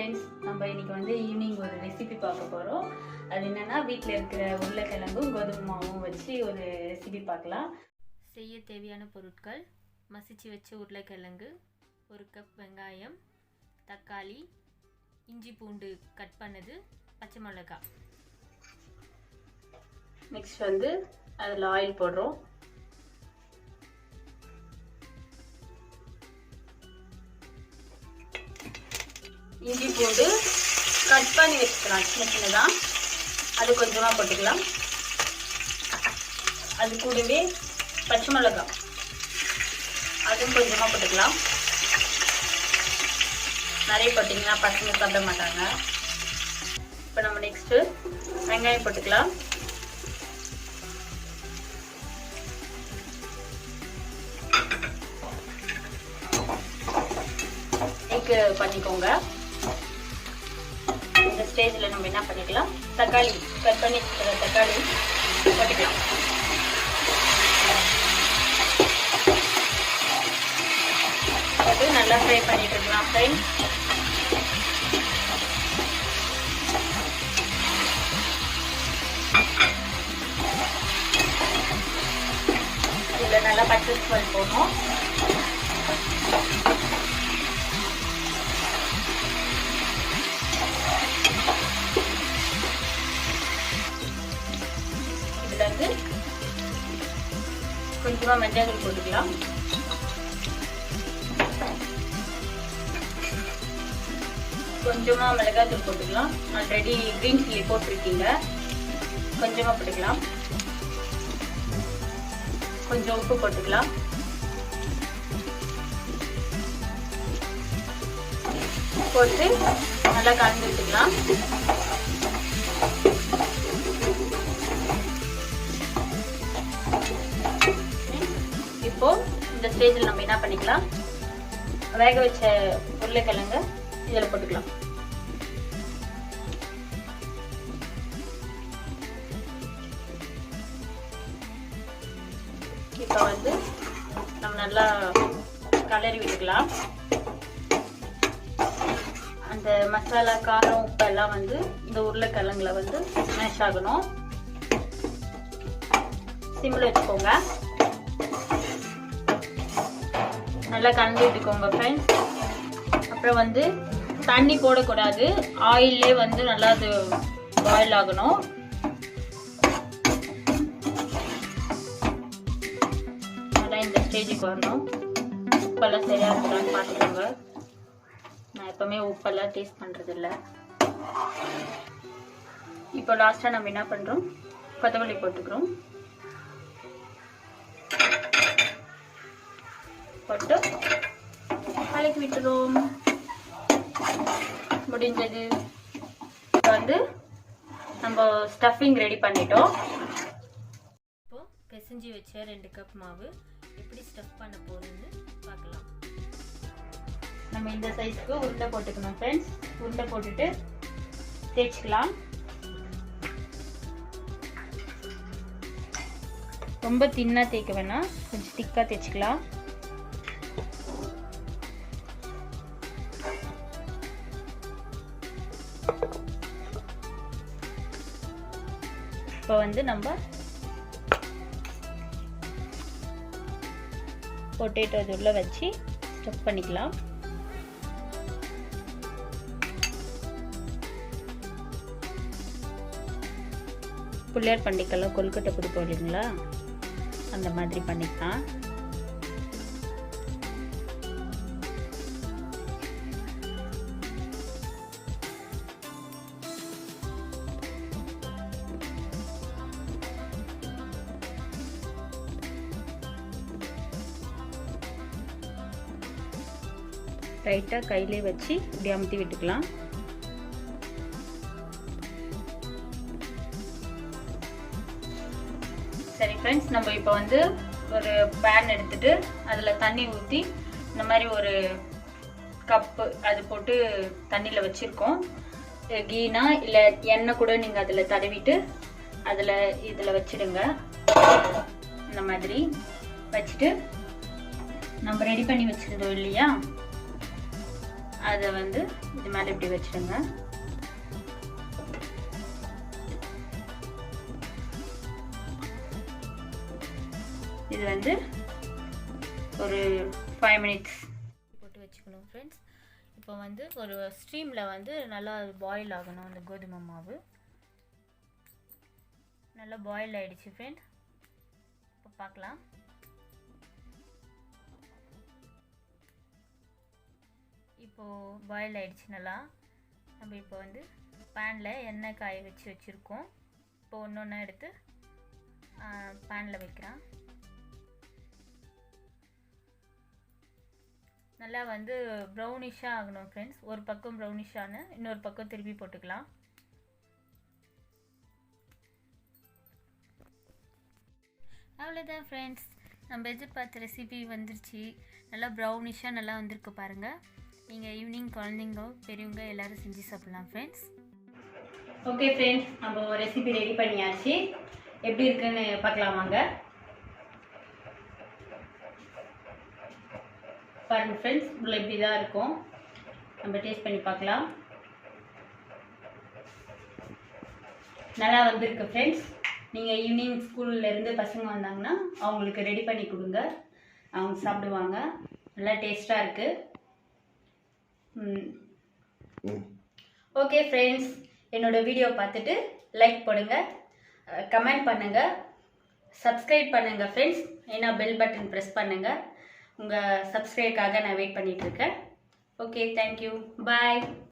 Friends, நம்ம இன்னைக்கு வந்து ஈவினிங் ஒரு ரெசிபி பார்க்க போகிறோம். அது என்னென்னா, வீட்டில் இருக்கிற உருளைக்கிழங்கும் கோதுமை மாவும் வச்சு ஒரு ரெசிபி பார்க்கலாம். செய்ய தேவையான பொருட்கள்: மசிச்சு வச்ச உருளைக்கிழங்கு, 1 கப் வெங்காயம், தக்காளி, இஞ்சி பூண்டு கட் பண்ணது, பச்சை மிளகாய். நெக்ஸ்ட் வந்து அதில் ஆயில் போடுறோம். இஞ்சி பூண்டு கட் பண்ணி வச்சுக்கலாம் சின்ன சின்னதாக, அது கொஞ்சமாக போட்டுக்கலாம். அது கூடவே பச்சை மிளகாய், அதுவும் கொஞ்சமாக போட்டுக்கலாம். நிறைய போட்டிங்கன்னா பசங்க சாப்பிட மாட்டாங்க. இப்போ நம்ம நெக்ஸ்ட்டு வெங்காயம் போட்டுக்கலாம். பண்ணிக்கோங்க. இந்த ஸ்டேஜில் நம்ம என்ன பண்ணிக்கலாம், தக்காளி கட் பண்ணி தக்காளி போட்டுக்கலாம். அது நல்லா ஃப்ரை பண்ணிட்டு இருக்கலாம் ஃப்ரெண்ட்ஸ். இதில் நல்லா பச்சை ஸ்மெல் போடணும். கொஞ்சமா மஞ்சள் தூள் போட்டுக்கலாம். கொஞ்சமா மிளகாய் தூள் போட்டுக்கலாம். ஆல்ரெடி கிரீன் சில்லி போட்டிருக்கீங்க, கொஞ்சமா போட்டுக்கலாம். கொஞ்சம் உப்பு போட்டுக்கலாம். போட்டு நல்லா கலந்து விட்டுக்கலாம். இப்போ இந்த ஸ்டேஜில் நம்ம என்ன பண்ணிக்கலாம், வேக வச்ச உருளைக்கிழங்கு இதில் போட்டுக்கலாம். இப்போ வந்து நம்ம நல்லா கலரி விட்டுக்கலாம். அந்த மசாலா, காரம், உப்பெல்லாம் வந்து இந்த உருளைக்கிழங்குல வந்து மேஷ் ஆகணும். சிம்மில் வச்சுக்கோங்க. நல்லா கலந்து விட்டுக்கோங்க ஃப்ரெண்ட்ஸ். அப்புறம் வந்து தண்ணி போடக்கூடாது, ஆயிலே வந்து நல்லா அது பாயில் ஆகணும். நல்லா இந்த ஸ்டேஜுக்கு வரணும். உப்பெல்லாம் சரியா இருக்கலான்னு பார்த்துக்கோங்க. நான் எப்பவுமே உப்பெல்லாம் டேஸ்ட் பண்றது இல்லை. இப்போ லாஸ்டா நம்ம என்ன பண்றோம், கொத்தமல்லி போட்டுக்கிறோம். போட்டு கலக்கி விட்டுரும். முடிஞ்சது. இப்போ வந்து நம்ம ஸ்டஃபிங் ரெடி பண்ணிட்டோம். இப்போ பிசைஞ்சு வச்ச 2 கப் மாவு எப்படி ஸ்டஃப் பண்ண போறோம்னு பார்க்கலாம். நம்ம இந்த சைஸ்க்கு உருண்டை போட்டுக்கணும் ஃப்ரெண்ட்ஸ். உருண்டை போட்டுட்டு தேய்ச்சிக்கலாம். ரொம்ப தின்னா தேய்க்க வேணாம், கொஞ்சம் திக்கா தேய்ச்சிக்கலாம். இப்போ வந்து நம்ம பொட்டேட்டோ இது உள்ள வச்சு ஸ்டஃப் பண்ணிக்கலாம். புள்ளியார் பண்டிகைலாம் கொழுக்கட்டை கொடுப்போம் இல்லைங்களா, அந்த மாதிரி பண்ணிக்கலாம். ரைட்டாக கையிலே வச்சு இப்படி அமுத்தி விட்டுக்கலாம். சரி ஃப்ரெண்ட்ஸ், நம்ம இப்போ வந்து ஒரு பேன் எடுத்துட்டு அதில் தண்ணி ஊற்றி இந்த மாதிரி ஒரு கப்பு அது போட்டு தண்ணியில் வச்சுருக்கோம். கீனா இல்லை எண்ணெய் கூட நீங்கள் அதில் தடவிட்டு இதில் வச்சுடுங்க. இந்த மாதிரி வச்சுட்டு நம்ம ரெடி பண்ணி வச்சுருந்தோம் இல்லையா, அதை வந்து இது மேலே இப்படி வச்சுடுங்க. இது வந்து ஒரு 5 மினிட்ஸ் போட்டு வச்சுக்கணும் ஃப்ரெண்ட்ஸ். இப்போ வந்து ஒரு ஸ்டீமில் வந்து நல்லா பாயில் ஆகணும். அந்த கோதுமை மாவு நல்லா பாயில் ஆகிடுச்சு ஃப்ரெண்ட். இப்போ பார்க்கலாம். இப்போது பாயில் ஆகிடுச்சு நல்லா. நம்ம இப்போ வந்து பேனில் எண்ணெய் காய வச்சுருக்கோம். இப்போ ஒன்று ஒன்றா எடுத்து பேனில் வைக்கிறேன். நல்லா வந்து ப்ரௌனிஷாக ஆகணும் ஃப்ரெண்ட்ஸ். ஒரு பக்கம் ப்ரௌனிஷான இன்னொரு பக்கம் திருப்பி போட்டுக்கலாம். அவ்வளோதான் ஃப்ரெண்ட்ஸ், நம்ம எதிர்பார்த்த ரெசிபி வந்துருச்சு. நல்லா ப்ரௌனிஷாக நல்லா வந்திருக்கு பாருங்கள். நீங்கள் ஈவினிங் குழந்தைங்க பெரியவங்க எல்லோரும் செஞ்சு சாப்பிட்லாம் ஃப்ரெண்ட்ஸ். ஓகே ஃப்ரெண்ட்ஸ், நம்ம ரெசிபி ரெடி பண்ணியாச்சு. எப்படி இருக்குன்னு பார்க்கலாம் வாங்க. பாருங்கள் ஃப்ரெண்ட்ஸ், உள்ள இப்படி தான் இருக்கும். நம்ம டேஸ்ட் பண்ணி பார்க்கலாம். நல்லா வந்திருக்கு ஃப்ரெண்ட்ஸ். நீங்கள் ஈவினிங் ஸ்கூல்லேருந்து பசங்க வந்தாங்கன்னா அவங்களுக்கு ரெடி பண்ணி கொடுங்க, அவங்க சாப்பிடுவாங்க. நல்லா டேஸ்ட்டாக இருக்குது. ஓகே ஃப்ரெண்ட்ஸ், என்னோடய வீடியோ பார்த்துட்டு லைக் போடுங்க, கமெண்ட் பண்ணுங்கள், சப்ஸ்கிரைப் பண்ணுங்கள் ஃப்ரெண்ட்ஸ். ஏன்னா பெல் பட்டன் ப்ரெஸ் பண்ணுங்கள். உங்கள் சப்ஸ்கிரைப்காக நான் வெயிட் பண்ணிகிட்ருக்கேன். ஓகே, தேங்க்யூ, பாய்.